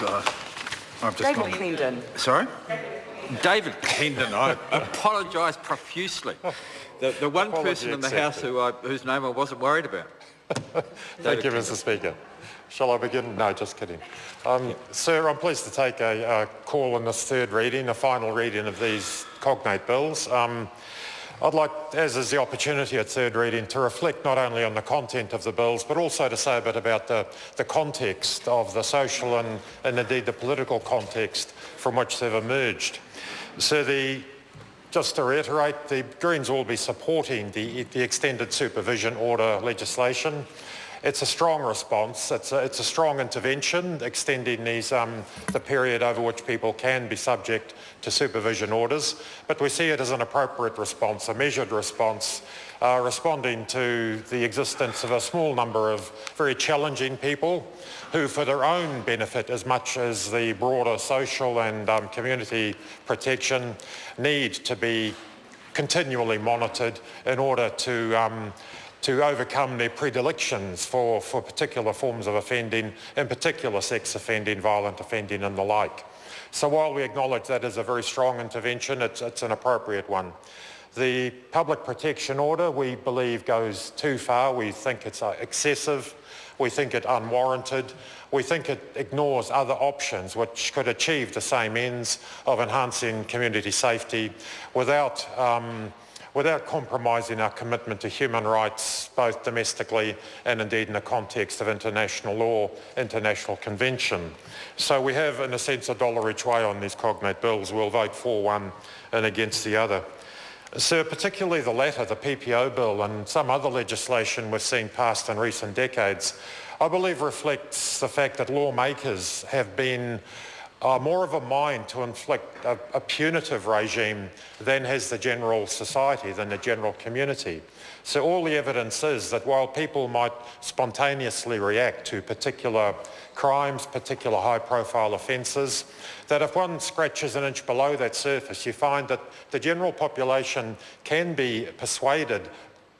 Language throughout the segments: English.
God. I've just David Cleandon. Sorry? David Cleandon, I apologise profusely. The one Apology person in the accepted. House whose name I wasn't worried about. Thank you, Mr. Speaker. Shall I begin? No, just kidding. Sir, I'm pleased to take a call in this third reading, a final reading of these cognate bills. I'd like, as is the opportunity at third reading, to reflect not only on the content of the bills, but also to say a bit about the context of the social and indeed the political context from which they've emerged. So just to reiterate, the Greens will be supporting the extended supervision order legislation. It's a strong response. It's a strong intervention, extending the period over which people can be subject to supervision orders. But we see it as an appropriate response, a measured response, responding to the existence of a small number of very challenging people who, for their own benefit as much as the broader social and community protection, need to be continually monitored in order to overcome their predilections for particular forms of offending, in particular sex offending, violent offending and the like. So while we acknowledge that is a very strong intervention, it's an appropriate one. The public protection order, we believe, goes too far. We think it's excessive. We think it unwarranted. We think it ignores other options which could achieve the same ends of enhancing community safety without compromising our commitment to human rights, both domestically and indeed in the context of international law, international convention. So we have, in a sense, a dollar each way on these cognate bills. We'll vote for one and against the other. So particularly the latter, the PPO bill, and some other legislation we've seen passed in recent decades, I believe reflects the fact that lawmakers have been more of a mind to inflict a punitive regime than has the general society, than the general community. So all the evidence is that while people might spontaneously react to particular crimes, particular high-profile offences, that if one scratches an inch below that surface, you find that the general population can be persuaded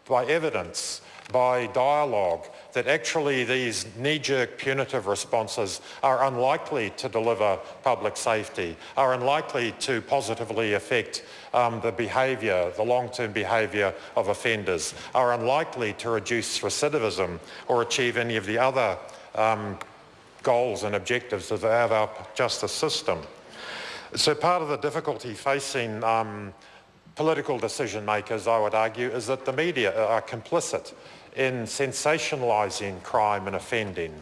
by evidence, by dialogue, that actually these knee-jerk punitive responses are unlikely to deliver public safety, are unlikely to positively affect the behaviour, the long-term behaviour of offenders, are unlikely to reduce recidivism or achieve any of the other goals and objectives of our justice system. So part of the difficulty facing political decision makers, I would argue, is that the media are complicit in sensationalising crime and offending.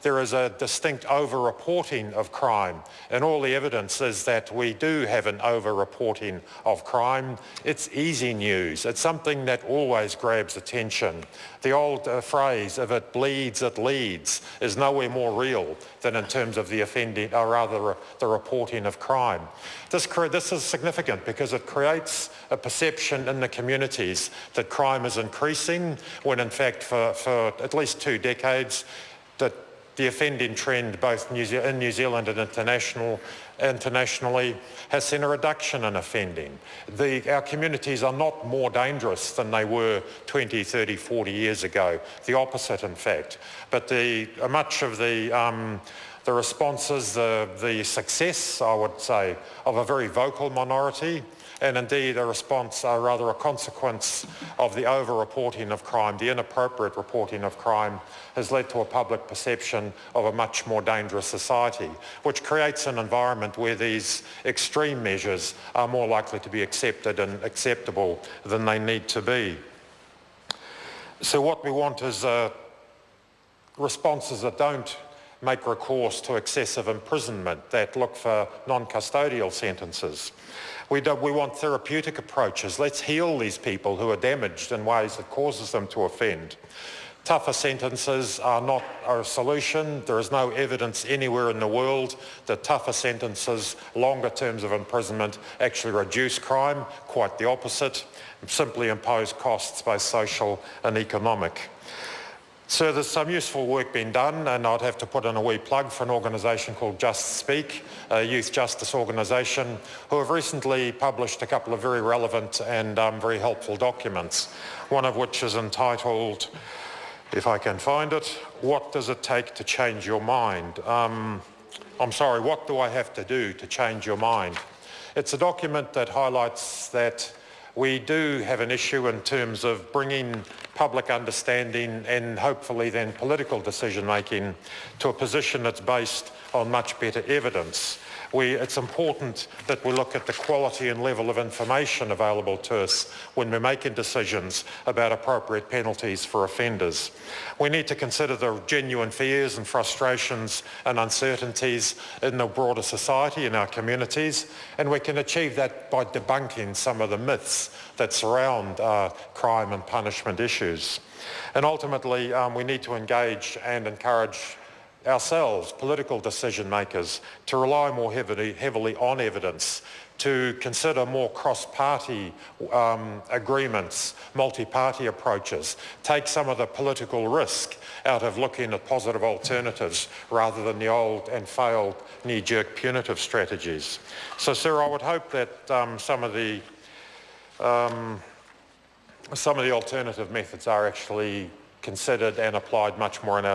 There is a distinct over-reporting of crime, and all the evidence is that we do have an over-reporting of crime. It's easy news. It's something that always grabs attention. The old phrase, if it bleeds, it leads, is nowhere more real than in terms of the offending, or rather the reporting of crime. This is significant because it creates a perception in the communities that crime is increasing, when in fact for at least 2 decades that the offending trend both in New Zealand and internationally has seen a reduction in offending. Our communities are not more dangerous than they were 20, 30, 40 years ago. The opposite, in fact. But much of the responses, the success, I would say, of a very vocal minority, and indeed a response, rather a consequence of the over-reporting of crime, the inappropriate reporting of crime, has led to a public perception of a much more dangerous society, which creates an environment where these extreme measures are more likely to be accepted and acceptable than they need to be. So what we want is responses that don't make recourse to excessive imprisonment, that look for non-custodial sentences. We want therapeutic approaches. Let's heal these people who are damaged in ways that causes them to offend. Tougher sentences are not a solution. There is no evidence anywhere in the world that tougher sentences, longer terms of imprisonment, actually reduce crime. Quite the opposite. Simply impose costs, both social and economic. So there's some useful work being done, and I'd have to put in a wee plug for an organisation called Just Speak, a youth justice organisation, who have recently published a couple of very relevant and very helpful documents, one of which is entitled, if I can find it, What Does It Take to Change Your Mind? I'm sorry, what do I have to do to change your mind? It's a document that highlights that we do have an issue in terms of bringing public understanding and hopefully then political decision making to a position that's based on much better evidence. It's important that we look at the quality and level of information available to us when we're making decisions about appropriate penalties for offenders. We need to consider the genuine fears and frustrations and uncertainties in the broader society, in our communities, and we can achieve that by debunking some of the myths that surround crime and punishment issues. And ultimately, we need to engage and encourage ourselves, political decision makers, to rely more heavily on evidence, to consider more cross-party agreements, multi-party approaches, take some of the political risk out of looking at positive alternatives rather than the old and failed knee-jerk punitive strategies. So, sir, I would hope that some of the alternative methods are actually considered and applied much more in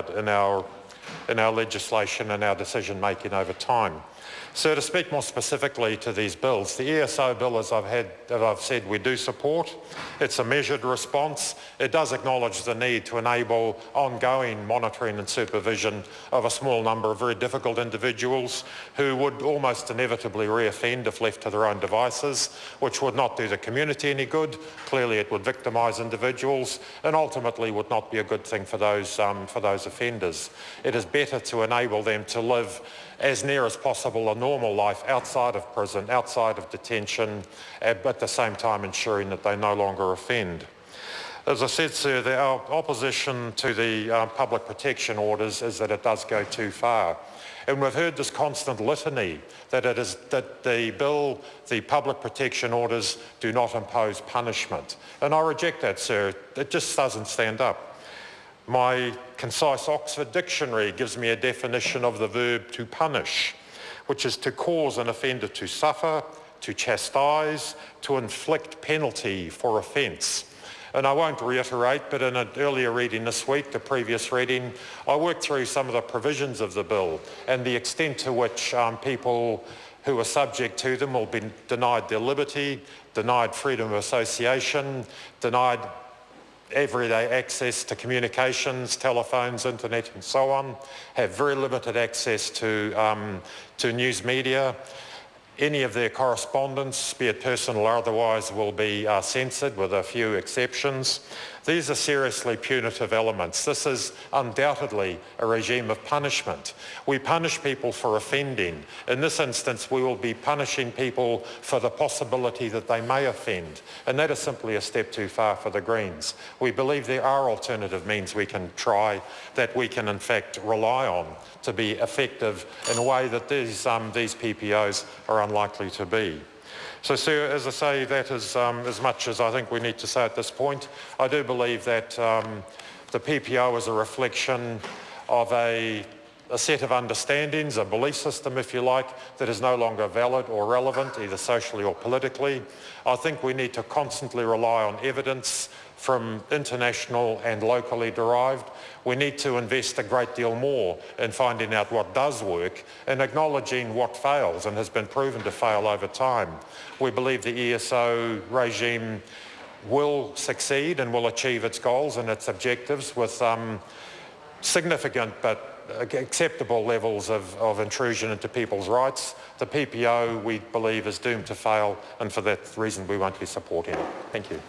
our legislation and our decision making over time. So to speak more specifically to these bills, the ESO bill, as I've said, we do support. It's a measured response. It does acknowledge the need to enable ongoing monitoring and supervision of a small number of very difficult individuals who would almost inevitably reoffend if left to their own devices, which would not do the community any good. Clearly it would victimise individuals and ultimately would not be a good thing for those offenders. It is better to enable them to live as near as possible a normal life outside of prison, outside of detention, but at the same time ensuring that they no longer offend. As I said, sir, our opposition to the public protection orders is that it does go too far. And we've heard this constant litany that the public protection orders do not impose punishment. And I reject that, sir. It just doesn't stand up. My concise Oxford Dictionary gives me a definition of the verb to punish, which is to cause an offender to suffer, to chastise, to inflict penalty for offence. And I won't reiterate, but in an earlier reading this week, the previous reading, I worked through some of the provisions of the bill and the extent to which people who are subject to them will be denied their liberty, denied freedom of association, denied everyday access to communications, telephones, internet and so on, have very limited access to news media. Any of their correspondence, be it personal or otherwise, will be censored with a few exceptions. These are seriously punitive elements. This is undoubtedly a regime of punishment. We punish people for offending. In this instance, we will be punishing people for the possibility that they may offend. And that is simply a step too far for the Greens. We believe there are alternative means we can try that we can in fact rely on to be effective in a way that these PPOs are unlikely to be. So, sir, as I say, that is as much as I think we need to say at this point. I do believe that the PPO is a reflection of a set of understandings, a belief system, if you like, that is no longer valid or relevant, either socially or politically. I think we need to constantly rely on evidence from international and locally derived. We need to invest a great deal more in finding out what does work and acknowledging what fails and has been proven to fail over time. We believe the ESO regime will succeed and will achieve its goals and its objectives with significant but acceptable levels of intrusion into people's rights. The PPO, we believe, is doomed to fail, and for that reason we won't be supporting it. Thank you.